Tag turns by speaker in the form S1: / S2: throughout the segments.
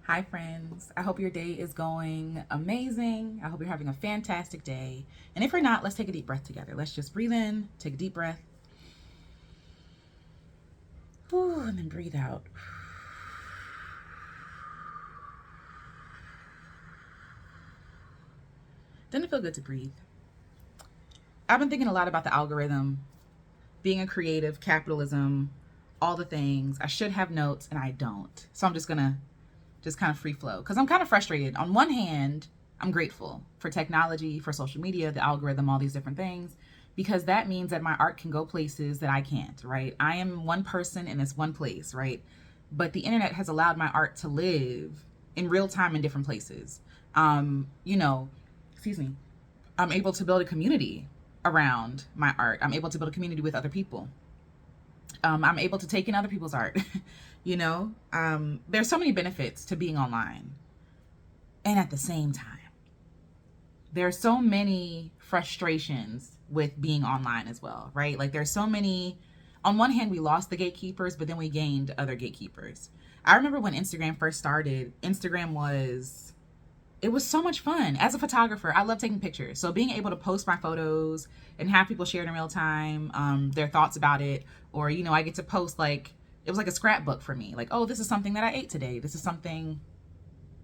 S1: Hi, friends. I hope your day is going amazing. I hope you're having a fantastic day. And if you're not, let's take a deep breath together. Let's just breathe in, take a deep breath, and then breathe out. Doesn't it feel good to breathe? I've been thinking a lot about the algorithm, being a creative, capitalism, all the things. I should have notes and I don't. So I'm just going to just kind of free flow because I'm kind of frustrated. On one hand, I'm grateful for technology, for social media, the algorithm, all these different things, because that means that my art can go places that I can't, right? I am one person in this one place, right? But the internet has allowed my art to live in real time in different places. Um, you know, excuse me. I'm able to build a community around my art. I'm able to build a community with other people. I'm able to take in other people's art. There's so many benefits to being online. And at the same time, there are so many frustrations with being online as well, right? Like there's so many, on one hand, we lost the gatekeepers, but then we gained other gatekeepers. I remember when Instagram first started, it was so much fun. As a photographer, I love taking pictures. So being able to post my photos and have people share it in real time, their thoughts about it, or, I get to post it was like a scrapbook for me. Like, oh, this is something that I ate today. This is something,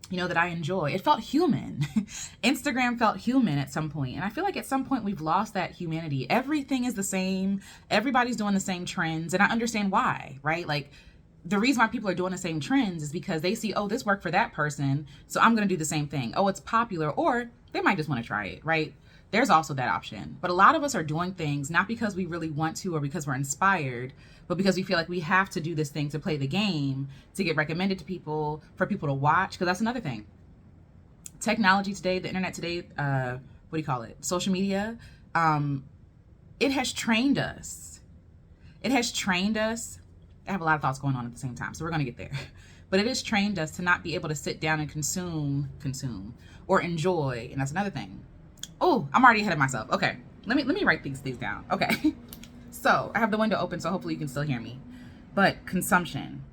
S1: that I enjoy. It felt human. Instagram felt human at some point. And I feel like at some point we've lost that humanity. Everything is the same. Everybody's doing the same trends. And I understand why, right? Like, the reason why people are doing the same trends is because they see, oh, this worked for that person, so I'm going to do the same thing. Oh, it's popular, or they might just want to try it, right? There's also that option. But a lot of us are doing things not because we really want to or because we're inspired, but because we feel like we have to do this thing to play the game, to get recommended to people, for people to watch. Because that's another thing. Technology today, the internet today, what do you call it? Social media, it has trained us. It has trained us. I have a lot of thoughts going on at the same time, so we're going to get there. But it has trained us to not be able to sit down and consume, or enjoy, and that's another thing. Oh, I'm already ahead of myself. Okay, let me write these things down. Okay, so I have the window open, so hopefully you can still hear me. But consumption,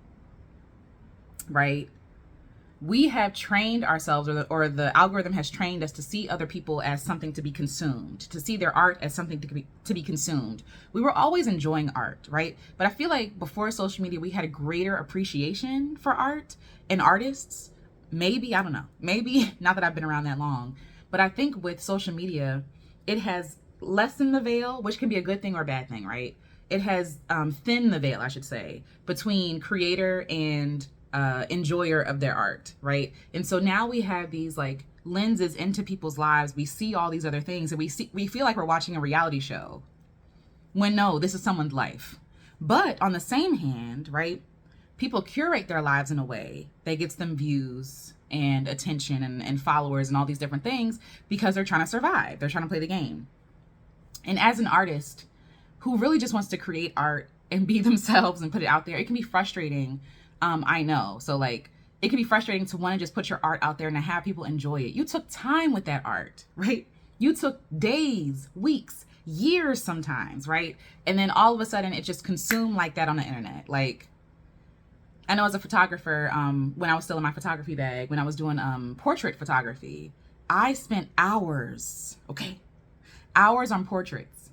S1: right? We have trained ourselves, or the algorithm has trained us to see other people as something to be consumed, to see their art as something to be consumed. We were always enjoying art, right? But I feel like before social media, we had a greater appreciation for art and artists. Maybe, I don't know, maybe not that I've been around that long, but I think with social media, it has lessened the veil, which can be a good thing or a bad thing, right? It has thinned the veil, I should say, between creator and enjoyer of their art, right? And so now we have these like lenses into people's lives. We see all these other things, and we feel like we're watching a reality show, when no, this is someone's life. But on the same hand, right, people curate their lives in a way that gets them views and attention and followers and all these different things because they're trying to survive. They're trying to play the game. And as an artist who really just wants to create art and be themselves and put it out there, it can be frustrating. I know. So like, it can be frustrating to want to just put your art out there and to have people enjoy it. You took time with that art, right? You took days, weeks, years sometimes, right? And then all of a sudden it just consumed like that on the internet. Like, I know as a photographer, when I was still in my photography bag, when I was doing portrait photography, I spent hours, hours on portraits,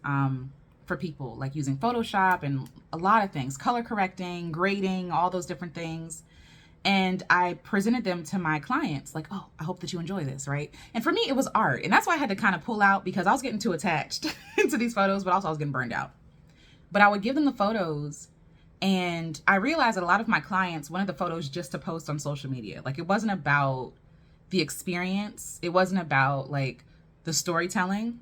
S1: for people, like using Photoshop and a lot of things, color correcting, grading, all those different things. And I presented them to my clients like, oh, I hope that you enjoy this, right? And for me, it was art. And that's why I had to kind of pull out, because I was getting too attached to these photos, but also I was getting burned out. But I would give them the photos, and I realized that a lot of my clients wanted the photos just to post on social media. Like, it wasn't about the experience. It wasn't about like the storytelling.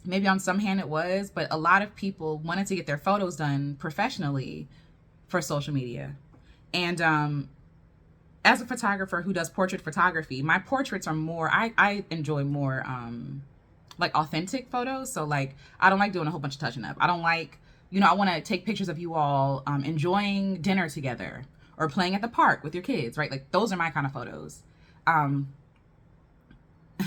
S1: Maybe on some hand it was, but a lot of people wanted to get their photos done professionally for social media. And as a photographer who does portrait photography, my portraits are more, I enjoy more like authentic photos. So like, I don't like doing a whole bunch of touching up. I don't like, I want to take pictures of you all enjoying dinner together or playing at the park with your kids, right? Like, those are my kind of photos. I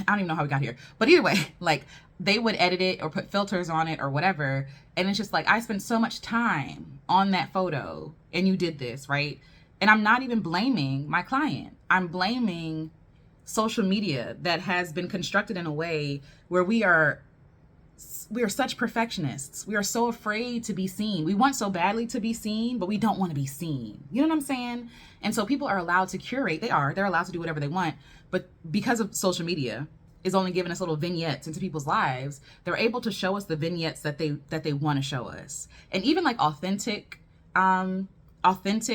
S1: don't even know how we got here, but either way, like, they would edit it or put filters on it or whatever. And it's just like, I spent so much time on that photo and you did this, right? And I'm not even blaming my client. I'm blaming social media that has been constructed in a way where we are such perfectionists. We are so afraid to be seen. We want so badly to be seen, but we don't want to be seen. You know what I'm saying? And so people are allowed to curate. They're allowed to do whatever they want. But because of social media is only giving us little vignettes into people's lives, they're able to show us the vignettes that they want to show us. And even like authentic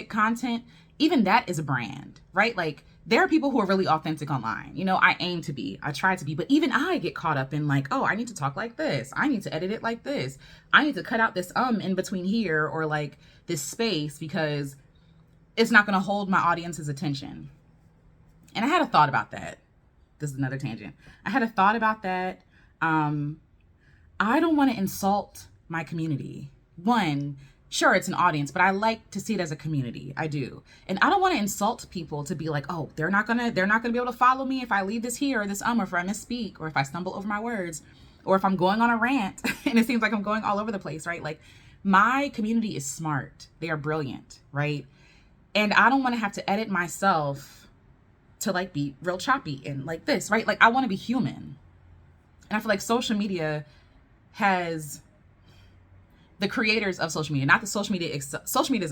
S1: content, even that is a brand, right? Like, there are people who are really authentic online. You know, I aim to be, I try to be, but even I get caught up in like, oh, I need to talk like this. I need to edit it like this. I need to cut out this in between here, or like this space, because it's not going to hold my audience's attention. And I had a thought about that. This is another tangent. I had a thought about that. I don't want to insult my community. One, sure, it's an audience, but I like to see it as a community. I do. And I don't want to insult people to be like, oh, they're not gonna be able to follow me if I leave this here or this or if I misspeak, or if I stumble over my words, or if I'm going on a rant and it seems like I'm going all over the place, right? Like, my community is smart. They are brilliant, right? And I don't want to have to edit myself to like be real choppy and like this, right? Like, I want to be human. And I feel like social media has the creators of social media, not the social media is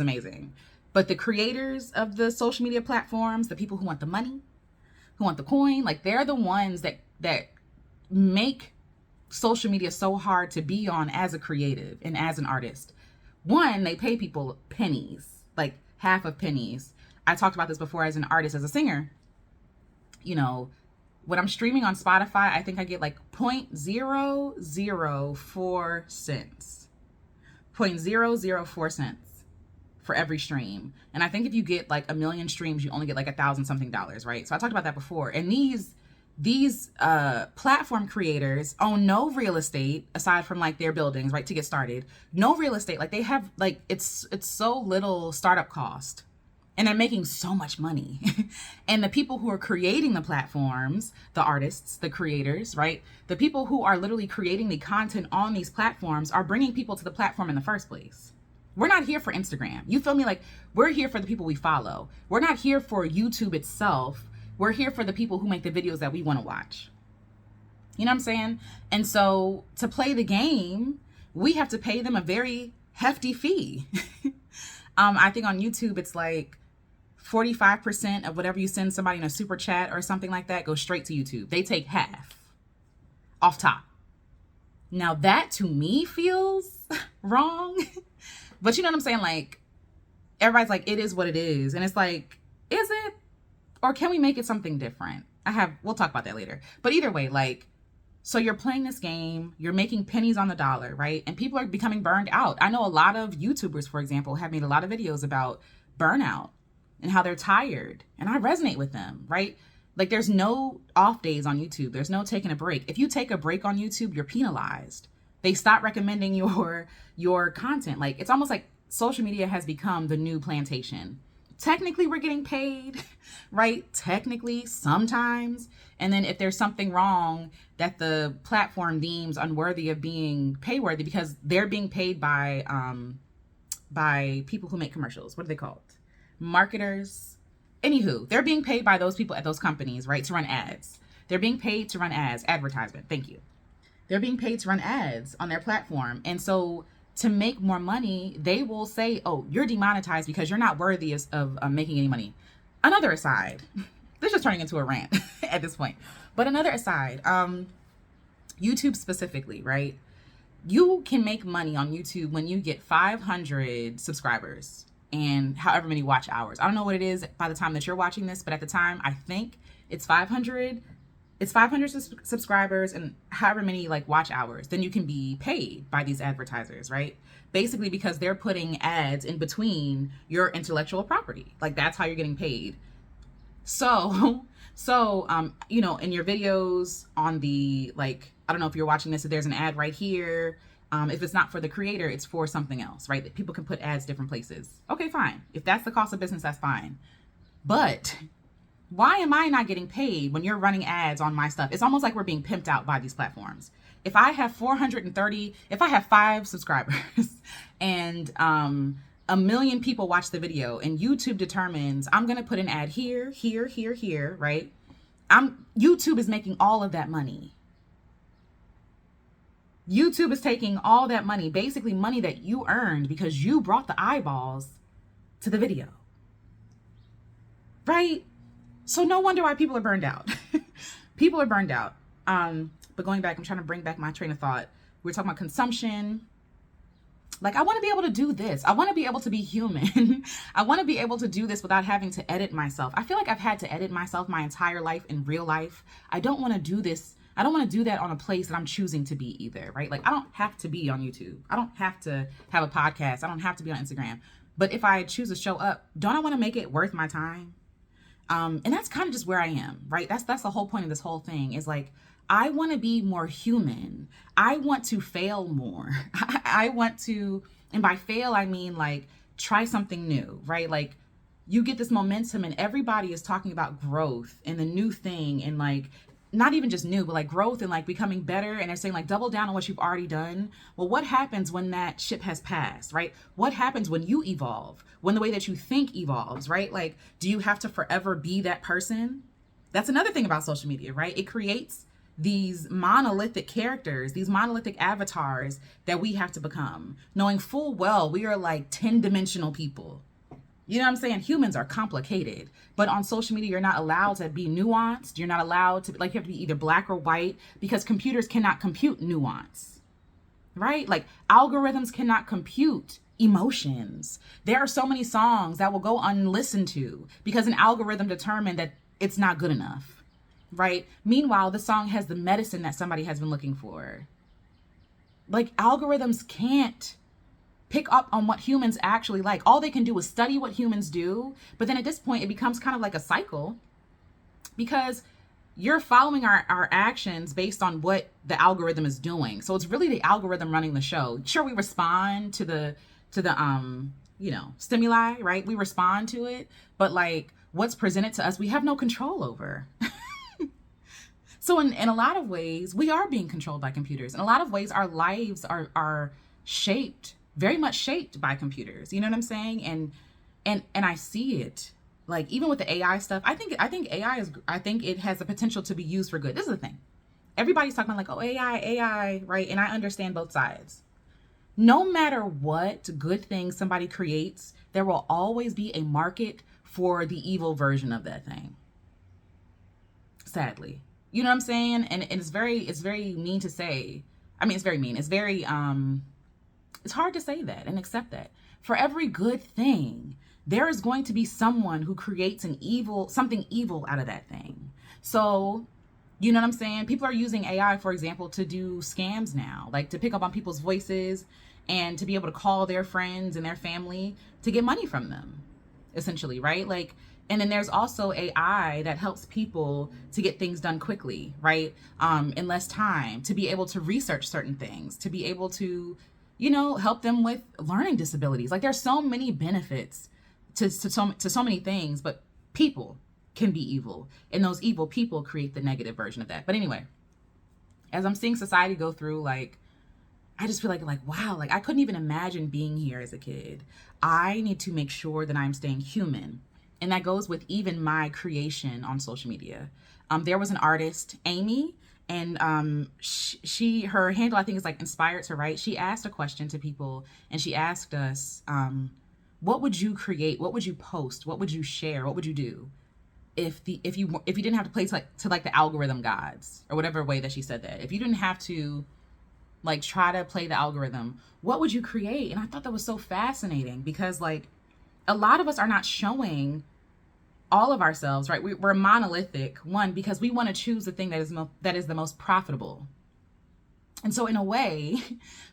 S1: amazing, but the creators of the social media platforms, the people who want the money, who want the coin, like, they're the ones that make social media so hard to be on as a creative and as an artist. One, they pay people pennies, like half of pennies. I talked about this before. As an artist, as a singer, you know, when I'm streaming on Spotify, I think I get like 0.004 cents. 0.004 cents for every stream. And I think if you get like 1 million streams, you only get like $1,000 something, right? So I talked about that before. And these platform creators own no real estate aside from like their buildings, right? To get started, no real estate. Like, they have like, it's so little startup cost, and they're making so much money. And the people who are creating the platforms, the artists, the creators, right? The people who are literally creating the content on these platforms are bringing people to the platform in the first place. We're not here for Instagram. You feel me? Like, we're here for the people we follow. We're not here for YouTube itself. We're here for the people who make the videos that we want to watch. You know what I'm saying? And so to play the game, we have to pay them a very hefty fee. I think on YouTube, it's like 45% of whatever you send somebody in a super chat or something like that goes straight to YouTube. They take half off top. Now, that to me feels wrong. But you know what I'm saying? Like, everybody's like, it is what it is. And it's like, is it? Or can we make it something different? We'll talk about that later. But either way, like, so you're playing this game, you're making pennies on the dollar, right? And people are becoming burned out. I know a lot of YouTubers, for example, have made a lot of videos about burnout and how they're tired. And I resonate with them, right? Like, there's no off days on YouTube. There's no taking a break. If you take a break on YouTube, you're penalized. They stop recommending your content. Like, it's almost like social media has become the new plantation. Technically, we're getting paid, right? Technically, sometimes. And then if there's something wrong that the platform deems unworthy of being payworthy, because they're being paid by people who make commercials. What are they called? Marketers. Anywho, they're being paid by those people at those companies, right? To run ads. They're being paid to run ads. Advertisement. Thank you. They're being paid to run ads on their platform. And so to make more money, they will say, oh, you're demonetized because you're not worthy of making any money. Another aside, this is just turning into a rant at this point. But another aside, YouTube specifically, right? You can make money on YouTube when you get 500 subscribers and however many watch hours. I don't know what it is by the time that you're watching this, but at the time, I think it's 500. It's 500 subscribers and however many like watch hours, then you can be paid by these advertisers, right? Basically, because they're putting ads in between your intellectual property. Like, that's how you're getting paid. So, you know, in your videos on the, like, I don't know if you're watching this, if there's an ad right here. If it's not for the creator, it's for something else, right? That people can put ads different places. Okay, fine. If that's the cost of business, that's fine. But why am I not getting paid when you're running ads on my stuff? It's almost like we're being pimped out by these platforms. If I have 5 subscribers and a million people watch the video and YouTube determines I'm going to put an ad here, here, here, here, right? YouTube is making all of that money. YouTube is taking all that money, basically money that you earned because you brought the eyeballs to the video. Right? So no wonder why people are burned out. People are burned out. But going back, I'm trying to bring back my train of thought. We're talking about consumption. Like, I want to be able to do this. I want to be able to be human. I want to be able to do this without having to edit myself. I feel like I've had to edit myself my entire life in real life. I don't want to do this. I don't want to do that on a place that I'm choosing to be either, right? Like, I don't have to be on YouTube. I don't have to have a podcast. I don't have to be on Instagram. But if I choose to show up, don't I want to make it worth my time? And that's kind of just where I am, right? That's the whole point of this whole thing is like, I want to be more human. I want to fail more. I want to, and by fail, I mean like try something new, right? Like you get this momentum and everybody is talking about growth and the new thing and like, not even just new, but like growth and like becoming better. And they're saying like double down on what you've already done. Well, what happens when that ship has passed, right? What happens when you evolve, when the way that you think evolves, right? Like, do you have to forever be that person? That's another thing about social media, right? It creates these monolithic characters, these monolithic avatars that we have to become, knowing full well we are like 10-dimensional people. You know what I'm saying? Humans are complicated, but on social media, you're not allowed to be nuanced. You're not allowed to, like, you have to be either black or white because computers cannot compute nuance, right? Like algorithms cannot compute emotions. There are so many songs that will go unlistened to because an algorithm determined that it's not good enough, right? Meanwhile, the song has the medicine that somebody has been looking for. Like algorithms can't pick up on what humans actually like. All they can do is study what humans do. But then at this point, it becomes kind of like a cycle because you're following our actions based on what the algorithm is doing. So it's really the algorithm running the show. Sure, we respond to the stimuli, right? We respond to it, but like what's presented to us, we have no control over. So in a lot of ways, we are being controlled by computers. In a lot of ways, our lives are shaped, very much shaped by computers. You know what I'm saying? And I see it. Like even with the AI stuff, I think I think it has the potential to be used for good. This is the thing. Everybody's talking about like, oh, AI, right? And I understand both sides. No matter what good thing somebody creates, there will always be a market for the evil version of that thing. Sadly. You know what I'm saying? And it's very mean to say. I mean, it's very mean. It's very it's hard to say that and accept that. For every good thing, there is going to be someone who creates something evil out of that thing. So, you know what I'm saying? People are using AI, for example, to do scams now, like to pick up on people's voices and to be able to call their friends and their family to get money from them, essentially, right? Like, and then there's also AI that helps people to get things done quickly, right? In less time, to be able to research certain things, to be able to, help them with learning disabilities. Like there's so many benefits to so many things, but people can be evil. And those evil people create the negative version of that. But anyway, as I'm seeing society go through, like, I just feel like, wow, like I couldn't even imagine being here as a kid. I need to make sure that I'm staying human. And that goes with even my creation on social media. There was an artist, Amy, and her handle, I think, is like Inspired to Write. She asked a question to people and she asked us, what would you create? What would you post? What would you share? What would you do if you didn't have to play to the algorithm gods, or whatever way that she said that? If you didn't have to like try to play the algorithm, what would you create? And I thought that was so fascinating because like a lot of us are not showing all of ourselves, right? We're monolithic, one, because we want to choose the thing that is the most profitable. And so in a way,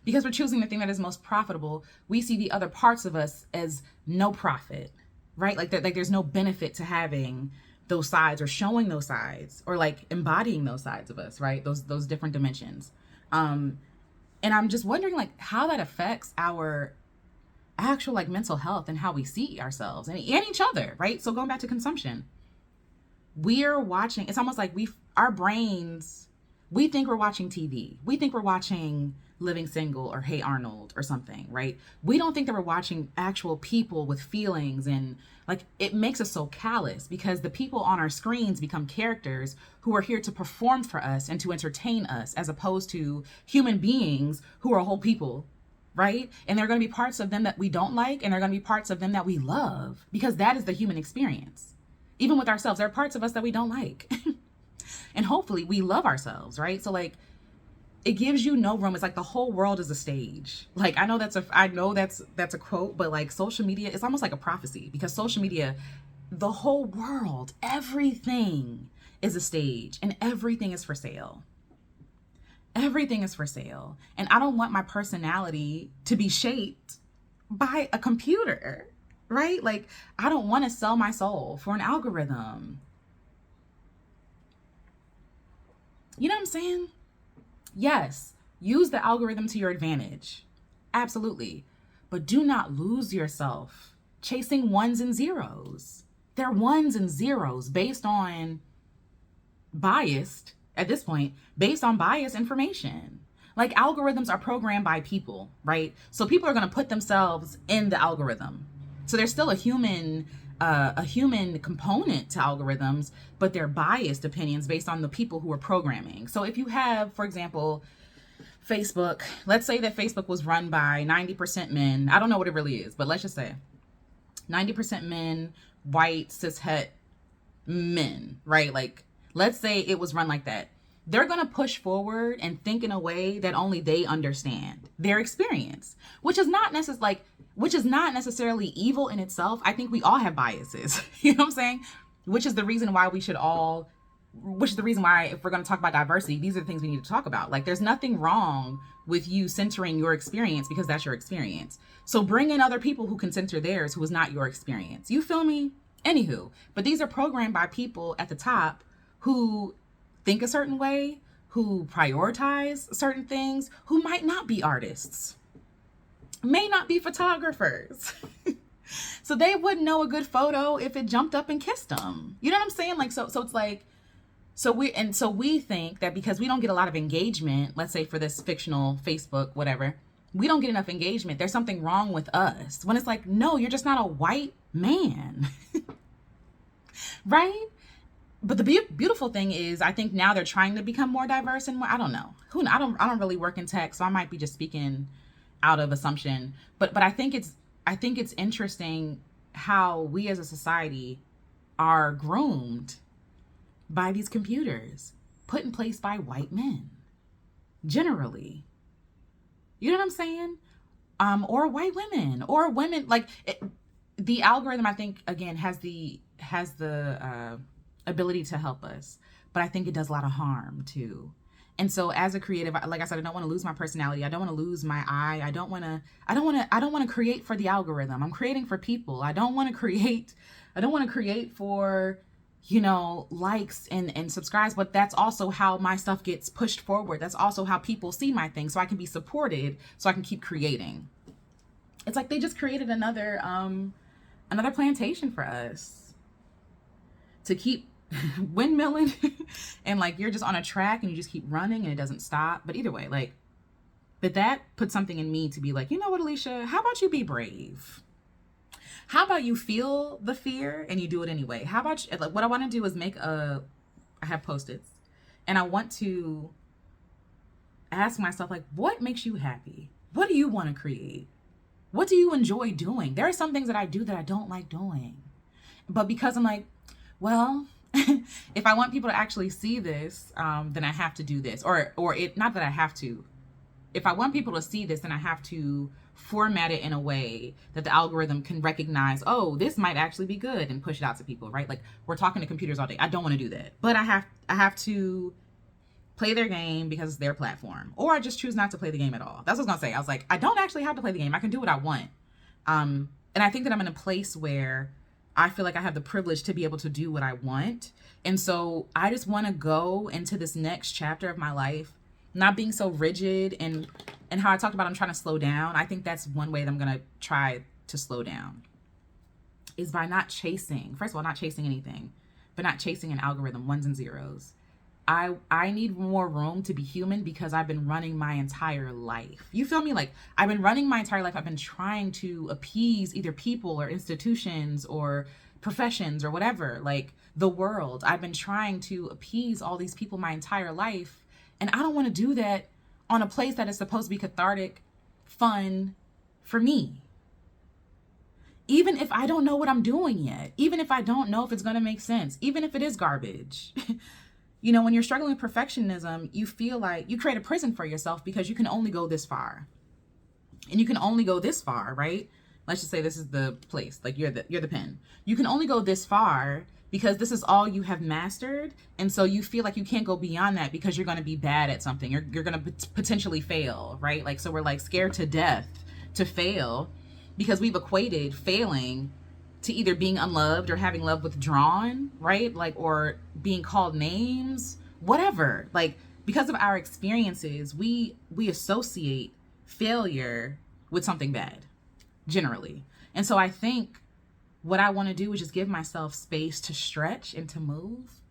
S1: because we're choosing the thing that is most profitable, we see the other parts of us as no profit, right? Like there's no benefit to having those sides or showing those sides or like embodying those sides of us, right? Those different dimensions. And I'm just wondering like how that affects our actual like mental health and how we see ourselves and each other, right? So going back to consumption, we're watching, it's almost like our brains, we think we're watching TV. We think we're watching Living Single or Hey Arnold or something, right? We don't think that we're watching actual people with feelings, and like it makes us so callous because the people on our screens become characters who are here to perform for us and to entertain us, as opposed to human beings who are whole people, right? And there are going to be parts of them that we don't like, and there are going to be parts of them that we love, because that is the human experience. Even with ourselves, there are parts of us that we don't like. And hopefully we love ourselves, right? So like, it gives you no room. It's like the whole world is a stage. Like, I know that's a quote, but like social media, it's almost like a prophecy, because social media, the whole world, everything is a stage, and everything is for sale. Everything is for sale. And I don't want my personality to be shaped by a computer, right? Like, I don't want to sell my soul for an algorithm. You know what I'm saying? Yes, use the algorithm to your advantage. Absolutely. But do not lose yourself chasing ones and zeros. They're ones and zeros based on biased, at this point, based on biased information. Like, algorithms are programmed by people, right? So people are going to put themselves in the algorithm. So there's still a human component to algorithms, but they're biased opinions based on the people who are programming. So if you have, for example, Facebook, let's say that Facebook was run by 90% men. I don't know what it really is, but let's just say 90% men, white, cishet men, right? Like, let's say it was run like that. They're going to push forward and think in a way that only they understand their experience, which is not necessarily evil in itself. I think we all have biases, you know what I'm saying? Which is the reason why if we're going to talk about diversity, these are the things we need to talk about. Like, there's nothing wrong with you centering your experience, because that's your experience. So bring in other people who can center theirs, who is not your experience. You feel me? Anywho, but these are programmed by people at the top who think a certain way, who prioritize certain things, who might not be artists, may not be photographers. So they wouldn't know a good photo if it jumped up and kissed them. You know what I'm saying? Like, so it's like, so we think that because we don't get a lot of engagement, let's say for this fictional Facebook, whatever, we don't get enough engagement, there's something wrong with us. When it's like, no, you're just not a white man. Right? But the beautiful thing is, I think now they're trying to become more diverse and more, I don't know. I don't really work in tech, so I might be just speaking out of assumption. But I think it's interesting how we as a society are groomed by these computers, put in place by white men, generally. You know what I'm saying? Or white women, or women. Like, the algorithm, I think, again, has the ability to help us, but I think it does a lot of harm too. And so as a creative, like I said, I don't want to lose my personality. I don't want to lose my eye. I don't want to create for the algorithm. I'm creating for people. I don't want to create for, likes and subscribes, but that's also how my stuff gets pushed forward. That's also how people see my thing, so I can be supported, so I can keep creating. It's like they just created another plantation for us to keep windmilling and like you're just on a track and you just keep running and it doesn't stop. But either way, like, but that put something in me to be like, you know what, Alicia, how about you be brave? How about you feel the fear and you do it anyway? How about you, like, what I want to do is I have Post-its, and I want to ask myself, like, what makes you happy? What do you want to create? What do you enjoy doing? There are some things that I do that I don't like doing, but because I'm like, well, if I want people to actually see this, then I have to do this, or it, not that I have to. If I want people to see this, then I have to format it in a way that the algorithm can recognize, oh, this might actually be good, and push it out to people, right? Like, we're talking to computers all day. I don't want to do that, but I have to play their game because it's their platform, or I just choose not to play the game at all. That's what I was gonna say. I was like, I don't actually have to play the game. I can do what I want. And I think that I'm in a place where I feel like I have the privilege to be able to do what I want. And so I just want to go into this next chapter of my life, not being so rigid, and how I talked about I'm trying to slow down. I think that's one way that I'm going to try to slow down, is by not chasing, first of all, not chasing anything, but not chasing an algorithm, ones and zeros. I need more room to be human because I've been running my entire life. You feel me? Like, I've been running my entire life. I've been trying to appease either people or institutions or professions or whatever, like the world. I've been trying to appease all these people my entire life. And I don't want to do that on a place that is supposed to be cathartic, fun for me. Even if I don't know what I'm doing yet, even if I don't know if it's going to make sense, even if it is garbage. You know, when you're struggling with perfectionism, you feel like you create a prison for yourself because you can only go this far. And you can only go this far, right? Let's just say this is the place, like you're the pen. You can only go this far because this is all you have mastered. And so you feel like you can't go beyond that because you're going to be bad at something. You're going to potentially fail, right? Like, so we're like scared to death to fail because we've equated failing to either being unloved or having love withdrawn, right? Like, or being called names, whatever. Like, because of our experiences, we associate failure with something bad, generally. And so I think what I want to do is just give myself space to stretch and to move.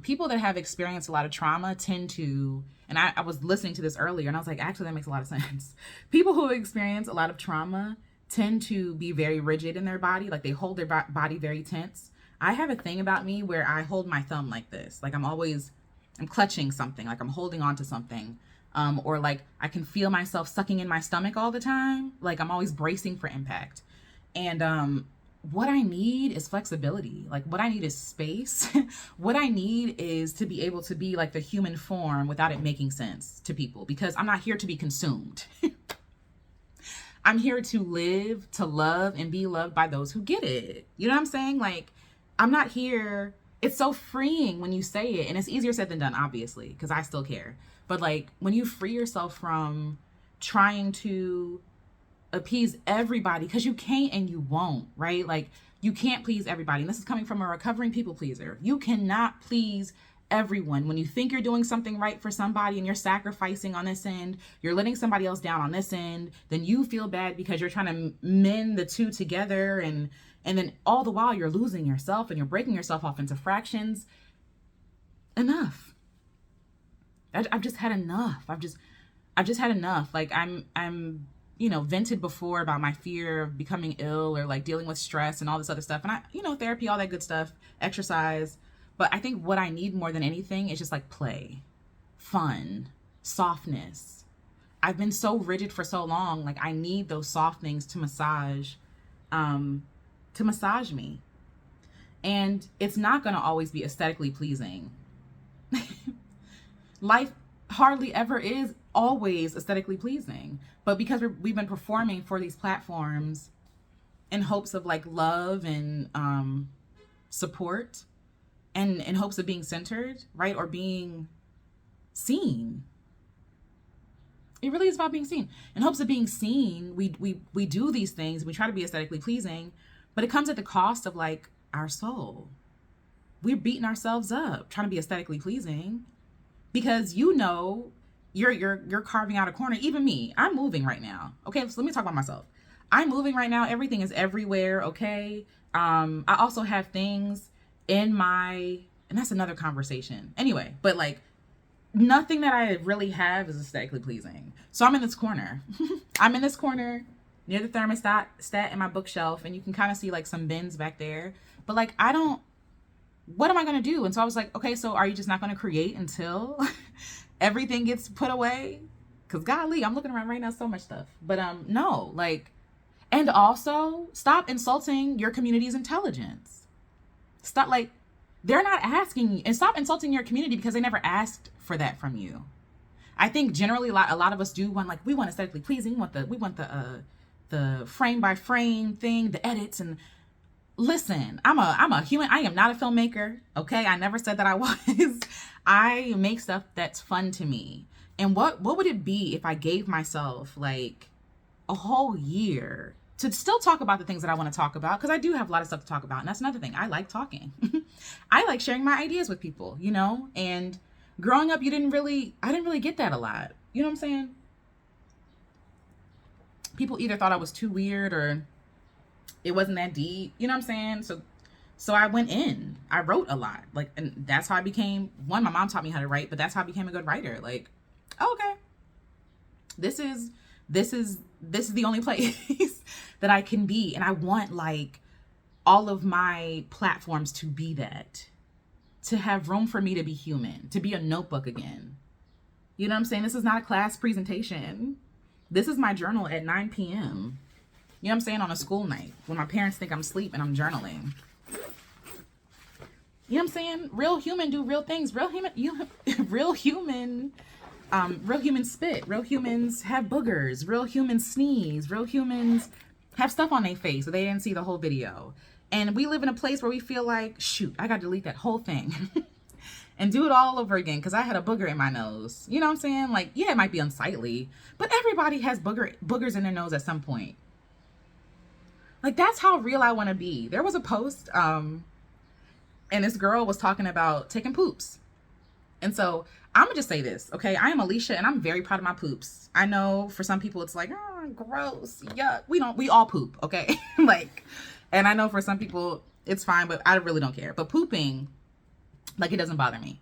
S1: People that have experienced a lot of trauma tend to, and I was listening to this earlier and I was like, actually, that makes a lot of sense. People who experience a lot of trauma tend to be very rigid in their body. Like, they hold their body very tense. I have a thing about me where I hold my thumb like this. Like, I'm clutching something, like I'm holding on to something. Or like I can feel myself sucking in my stomach all the time. Like, I'm always bracing for impact. And what I need is flexibility. Like, what I need is space. What I need is to be able to be like the human form without it making sense to people, because I'm not here to be consumed. I'm here to live, to love, and be loved by those who get it. You know what I'm saying? Like, I'm not here. It's so freeing when you say it. And it's easier said than done, obviously, because I still care. But like, when you free yourself from trying to appease everybody, because you can't and you won't, right? Like, you can't please everybody. And this is coming from a recovering people pleaser. You cannot please everyone. When you think you're doing something right for somebody and you're sacrificing on this end, you're letting somebody else down on this end, then you feel bad because you're trying to mend the two together, and then all the while you're losing yourself and you're breaking yourself off into fractions. Enough. I've just had enough. I've just had enough. Like, I'm vented before about my fear of becoming ill or like dealing with stress and all this other stuff. And therapy, all that good stuff, exercise. But I think what I need more than anything is just like play, fun, softness. I've been so rigid for so long. Like, I need those soft things to massage me. And it's not going to always be aesthetically pleasing. Life hardly ever is always aesthetically pleasing. But because we've been performing for these platforms in hopes of like love and support, and in hopes of being centered, right? Or being seen. It really is about being seen. In hopes of being seen, we do these things. We try to be aesthetically pleasing, but it comes at the cost of like our soul. We're beating ourselves up trying to be aesthetically pleasing, because you're carving out a corner. Even me, I'm moving right now. Okay, so let me talk about myself. I'm moving right now. Everything is everywhere. Okay. I also have things in and that's another conversation. Anyway, but like, nothing that I really have is aesthetically pleasing. So I'm in this corner. I'm in this corner near the thermostat in my bookshelf, and you can kind of see like some bins back there. But like, what am I going to do? And so I was like, okay, so are you just not going to create until everything gets put away? Because golly, I'm looking around right now, so much stuff. But no, like, and also stop insulting your community's intelligence. Stop, like, they're not asking, and stop insulting your community because they never asked for that from you. I think generally a lot of us do want, like, we want aesthetically pleasing. We want the frame by frame thing, the edits. And listen, I'm a human. I am not a filmmaker. Okay. I never said that I was. I make stuff that's fun to me. And what would it be if I gave myself like a whole year to still talk about the things that I want to talk about? Because I do have a lot of stuff to talk about. And that's another thing. I like talking. I like sharing my ideas with people, and growing up, I didn't really get that a lot. You know what I'm saying? People either thought I was too weird or it wasn't that deep. You know what I'm saying? So So I went in, I wrote a lot, like, and that's how I became one. My mom taught me how to write, but that's how I became a good writer. Like, okay, this is the only place that I can be. And I want like all of my platforms to be that, to have room for me to be human, to be a notebook again. You know what I'm saying? This is not a class presentation. This is my journal at 9 p.m. You know what I'm saying? On a school night when my parents think I'm asleep and I'm journaling. You know what I'm saying? Real human do real things. Real human spit. Real humans have boogers. Real humans sneeze. Real humans have stuff on their face so they didn't see the whole video. And we live in a place where we feel like, shoot, I got to delete that whole thing and do it all over again because I had a booger in my nose. You know what I'm saying? Like, yeah, it might be unsightly, but everybody has boogers in their nose at some point. Like, that's how real I want to be. There was a post, and this girl was talking about taking poops. And so I'm gonna just say this, okay? I am Alicia and I'm very proud of my poops. I know for some people it's like, oh, gross, yuck. We all poop, okay? Like, and I know for some people it's fine, but I really don't care. But pooping, like, it doesn't bother me.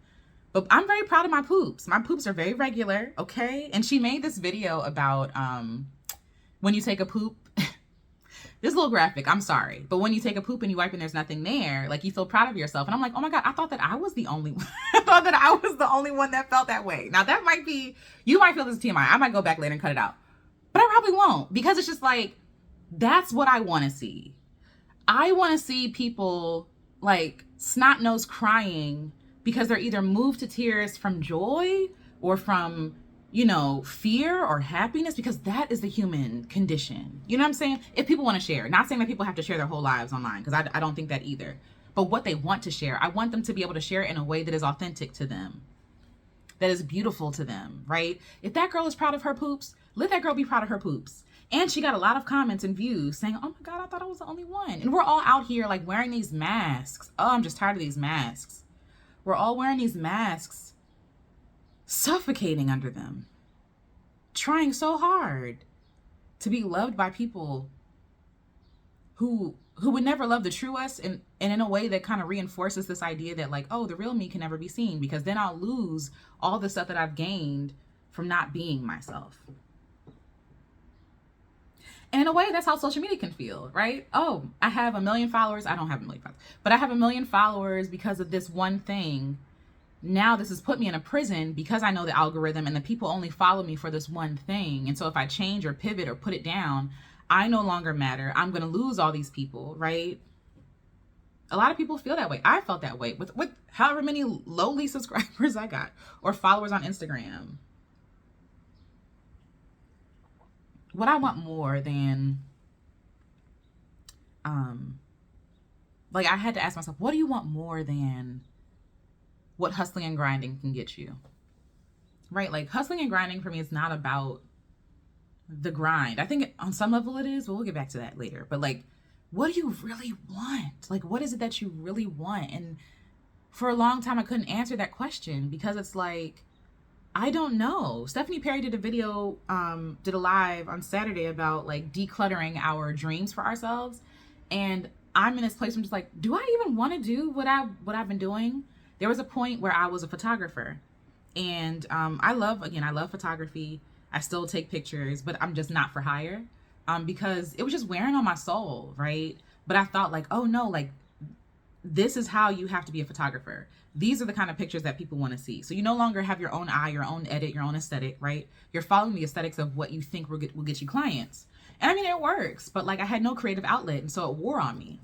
S1: But I'm very proud of my poops. My poops are very regular, okay? And she made this video about when you take a poop. This is a little graphic, I'm sorry. But when you take a poop and you wipe and there's nothing there, like, you feel proud of yourself. And I'm like, oh my God, I thought that I was the only one. I thought that I was the only one that felt that way. Now that might be, you might feel this TMI. I might go back later and cut it out. But I probably won't, because it's just like, that's what I want to see. I want to see people like snot nose crying because they're either moved to tears from joy or from, you know, fear or happiness, because that is the human condition. You know what I'm saying? If people want to share, not saying that people have to share their whole lives online, because I don't think that either. But what they want to share, I want them to be able to share it in a way that is authentic to them, that is beautiful to them, right? If that girl is proud of her poops, let that girl be proud of her poops. And she got a lot of comments and views saying, oh my God, I thought I was the only one. And we're all out here like wearing these masks. Oh, I'm just tired of these masks. We're all wearing these masks, suffocating under them, trying so hard to be loved by people who would never love the true us, and in a way that kind of reinforces this idea that like, oh, the real me can never be seen, because then I'll lose all the stuff that I've gained from not being myself. And in a way, that's how social media can feel, right? Oh, I have 1 million followers. I don't have 1 million followers, but I have 1 million followers because of this one thing. Now this has put me in a prison because I know the algorithm and the people only follow me for this one thing. And so if I change or pivot or put it down, I no longer matter. I'm going to lose all these people, right? A lot of people feel that way. I felt that way with however many lowly subscribers I got or followers on Instagram. What I want more than, like, I had to ask myself, what do you want more than what hustling and grinding can get you? Right? Like, hustling and grinding for me is not about the grind. I think on some level it is, but we'll get back to that later. But like, what do you really want? Like, what is it that you really want? And for a long time, I couldn't answer that question because it's like, I don't know. Stephanie Perry did a video, did a live on Saturday about like decluttering our dreams for ourselves. And I'm in this place where I'm just like, do I even want to do what I've been doing? There was a point where I was a photographer, and I love photography. I still take pictures, but I'm just not for hire, because it was just wearing on my soul, right? But I thought like, oh no, like, this is how you have to be a photographer. These are the kind of pictures that people want to see. So you no longer have your own eye, your own edit, your own aesthetic, right? You're following the aesthetics of what you think will get you clients. And I mean, it works, but like, I had no creative outlet, and so it wore on me.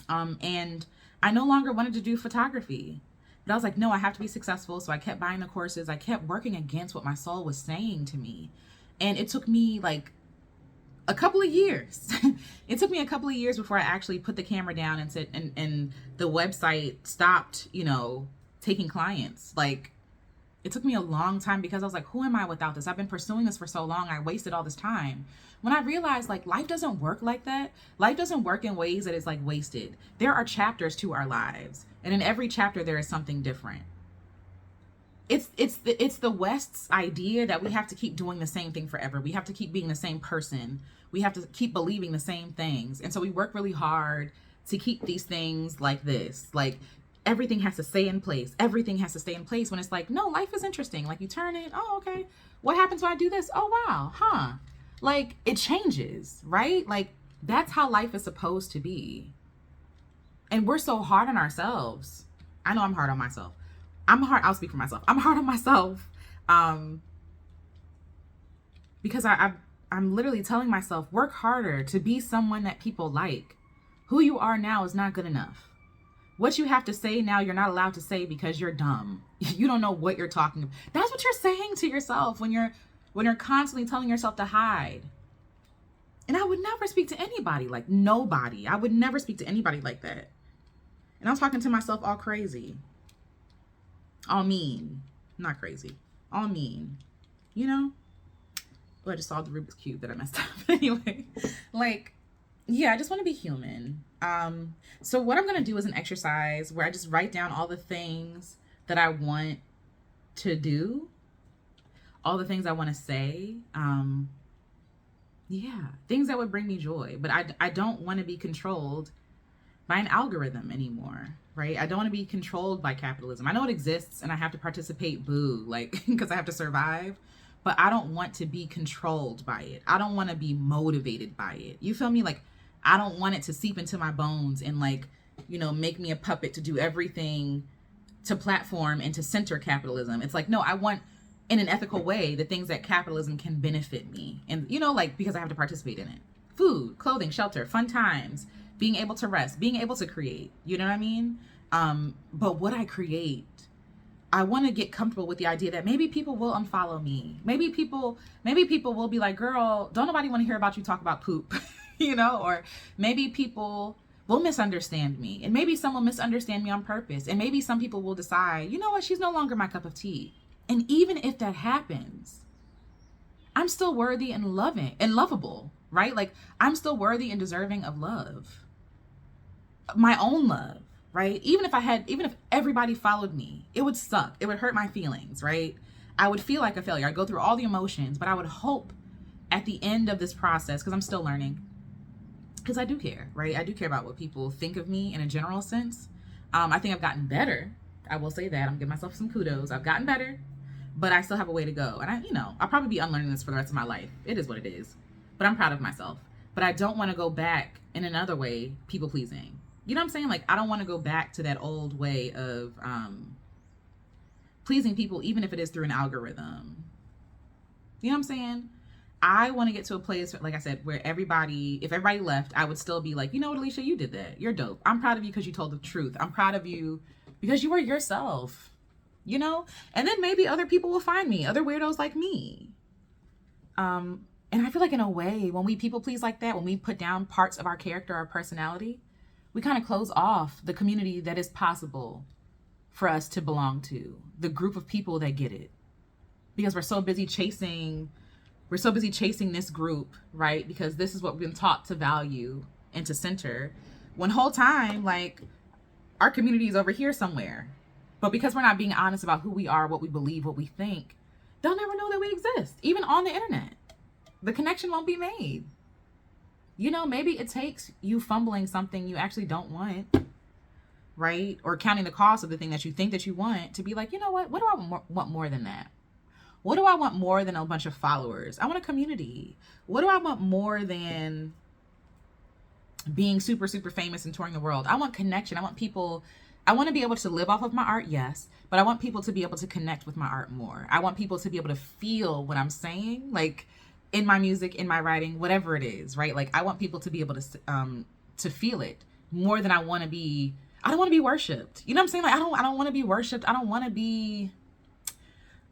S1: And I no longer wanted to do photography. But I was like, no, I have to be successful. So I kept buying the courses. I kept working against what my soul was saying to me. And it took me like a couple of years. It took me a couple of years before I actually put the camera down and said, and the website stopped, you know, taking clients. Like, it took me a long time because I was like, who am I without this? I've been pursuing this for so long. I wasted all this time. When I realized like life doesn't work like that. Life doesn't work in ways that it's like wasted. There are chapters to our lives. And in every chapter, there is something different. It's the West's idea that we have to keep doing the same thing forever. We have to keep being the same person. We have to keep believing the same things. And so we work really hard to keep these things like this. Like everything has to stay in place. Everything has to stay in place when it's like, no, life is interesting. Like you turn it, oh, okay. What happens when I do this? Oh, wow, huh? Like it changes, right? Like that's how life is supposed to be. And we're so hard on ourselves. I know I'm hard on myself. I'll speak for myself. I'm hard on myself. Because I'm literally telling myself, work harder to be someone that people like. Who you are now is not good enough. What you have to say now, you're not allowed to say because you're dumb. You don't know what you're talking about. That's what you're saying to yourself when you're constantly telling yourself to hide. And I would never speak to anybody like nobody. I would never speak to anybody like that. And I'm talking to myself all crazy. All mean. Not crazy. All mean. You know? Well, I just solved the Rubik's Cube that I messed up. Anyway, like, yeah, I just want to be human. So what I'm going to do is an exercise where I just write down all the things that I want to do, all the things I want to say. Yeah, things that would bring me joy. But I don't want to be controlled by an algorithm anymore, right? I don't want to be controlled by capitalism. I know it exists and I have to participate, boo, like, because I have to survive. But I don't want to be controlled by it. I don't want to be motivated by it. You feel me? Like, I don't want it to seep into my bones and like, you know, make me a puppet to do everything to platform and to center capitalism. It's like, no, I want in an ethical way the things that capitalism can benefit me. And, you know, like, because I have to participate in it. Food, clothing, shelter, fun times, being able to rest, being able to create. You know what I mean? But what I create, I want to get comfortable with the idea that maybe people will unfollow me. Maybe people will be like, girl, don't nobody want to hear about you talk about poop, you know? Or maybe people will misunderstand me. And maybe some will misunderstand me on purpose. And maybe some people will decide, you know what, she's no longer my cup of tea. And even if that happens, I'm still worthy and loving and lovable, right? Like I'm still worthy and deserving of love. My own love. Right? Even if everybody followed me, it would suck. It would hurt my feelings, right? I would feel like a failure. I'd go through all the emotions, but I would hope at the end of this process, because I'm still learning, because I do care, right? I do care about what people think of me in a general sense. I think I've gotten better. I will say that. I'm giving myself some kudos. I've gotten better, but I still have a way to go. And I'll probably be unlearning this for the rest of my life. It is what it is. But I'm proud of myself. But I don't want to go back in another way, people pleasing. You know what I'm saying? Like, I don't want to go back to that old way of pleasing people, even if it is through an algorithm. You know what I'm saying? I want to get to a place, like I said, where if everybody left, I would still be like, you know what, Alicia, you did that. You're dope. I'm proud of you because you told the truth. I'm proud of you because you were yourself, you know? And then maybe other people will find me, other weirdos like me. And I feel like in a way, when we people please like that, when we put down parts of our character, our personality, we kind of close off the community that is possible for us to belong to, the group of people that get it. Because we're so busy chasing this group, right? Because this is what we've been taught to value and to center. When whole time, like, our community is over here somewhere. But because we're not being honest about who we are, what we believe, what we think, they'll never know that we exist, even on the internet. The connection won't be made. You know, maybe it takes you fumbling something you actually don't want, right? Or counting the cost of the thing that you think that you want to be like, you know what do I want more than that? What do I want more than a bunch of followers? I want a community. What do I want more than being super, super famous and touring the world? I want connection. I want to be able to live off of my art, yes, but I want people to be able to connect with my art more. I want people to be able to feel what I'm saying, like, in my music, in my writing, whatever it is, right? Like, I want people to be able to feel it more than I don't want to be worshipped. You know what I'm saying? Like, I don't want to be worshipped. I don't want to be,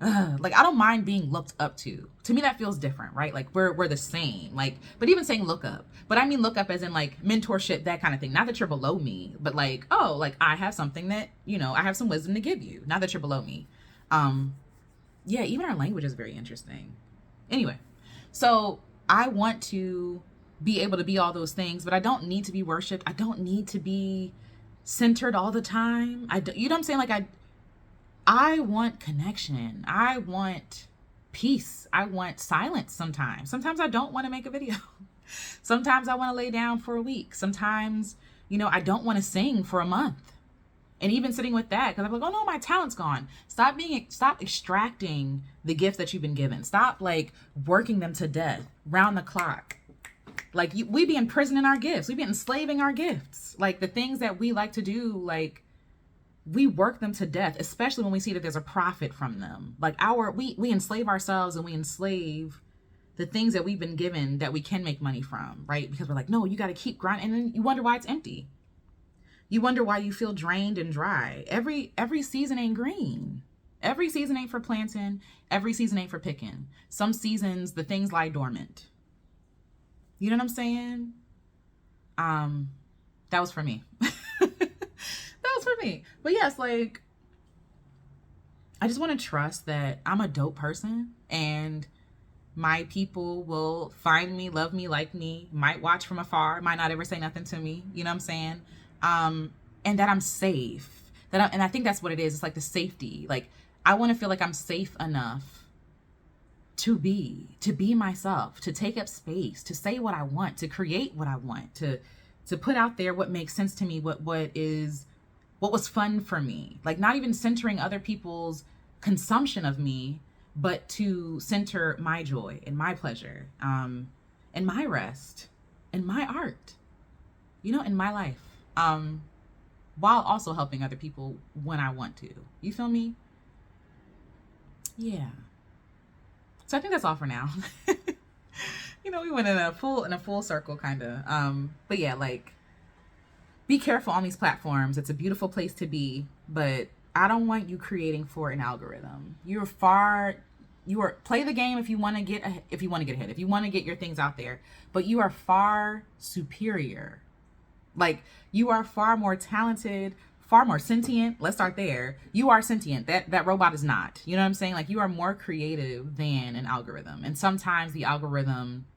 S1: like, I don't mind being looked up to. To me, that feels different, right? Like, we're the same. Like, but even saying look up, but I mean look up as in like mentorship, that kind of thing. Not that you're below me, but like, oh, like I have something that, you know, I have some wisdom to give you. Not that you're below me. Yeah, even our language is very interesting. Anyway. So I want to be able to be all those things, but I don't need to be worshipped. I don't need to be centered all the time. You know what I'm saying? Like I want connection. I want peace. I want silence sometimes. Sometimes I don't want to make a video. Sometimes I want to lay down for a week. Sometimes You know, I don't want to sing for a month. And even sitting with that, because I'm like, oh no, my talent's gone. Stop extracting the gifts that you've been given. Stop like working them to death round the clock. Like we be imprisoning our gifts. We be enslaving our gifts. Like the things that we like to do, like we work them to death, especially when we see that there's a profit from them. Like we enslave ourselves and we enslave the things that we've been given that we can make money from, right? Because we're like, no, you got to keep grinding. And then you wonder why it's empty. You wonder why you feel drained and dry. Every season ain't green. Every season ain't for planting. Every season ain't for picking. Some seasons, the things lie dormant. You know what I'm saying? That was for me. That was for me. But yes, like, I just want to trust that I'm a dope person and my people will find me, love me, like me, might watch from afar, might not ever say nothing to me. You know what I'm saying? And that I'm safe. And I think that's what it is. It's like the safety. Like, I want to feel like I'm safe enough to be myself, to take up space, to say what I want, to create what I want, to put out there what makes sense to me, what was fun for me. Like, not even centering other people's consumption of me, but to center my joy and my pleasure, and my rest and my art, you know, in my life. While also helping other people when I want to. You feel me? Yeah. So I think that's all for now. You know, we went in a full circle kind of. But yeah, like, be careful on these platforms. It's a beautiful place to be, but I don't want you creating for an algorithm. Play the game if you want to get ahead, if you want to get your things out there, but you are far superior. Like, you are far more talented, far more sentient. Let's start there. You are sentient. That robot is not. You know what I'm saying? Like, you are more creative than an algorithm. And sometimes the algorithm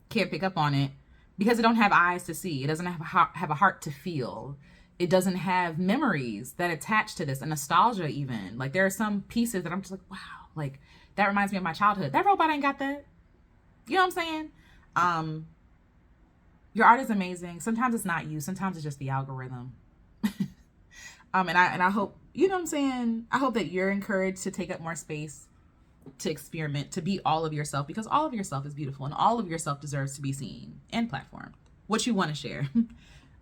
S1: can't pick up on it because it don't have eyes to see. It doesn't have a heart to feel. It doesn't have memories that attach to this, and nostalgia even. Like, there are some pieces that I'm just like, wow, like, that reminds me of my childhood. That robot ain't got that. You know what I'm saying? Your art is amazing. Sometimes it's not you. Sometimes it's just the algorithm. And I hope, you know what I'm saying? I hope that you're encouraged to take up more space, to experiment, to be all of yourself, because all of yourself is beautiful and all of yourself deserves to be seen and platformed. What you want to share.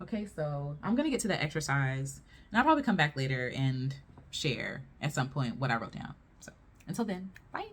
S1: Okay, so I'm going to get to the exercise and I'll probably come back later and share at some point what I wrote down. So until then, bye.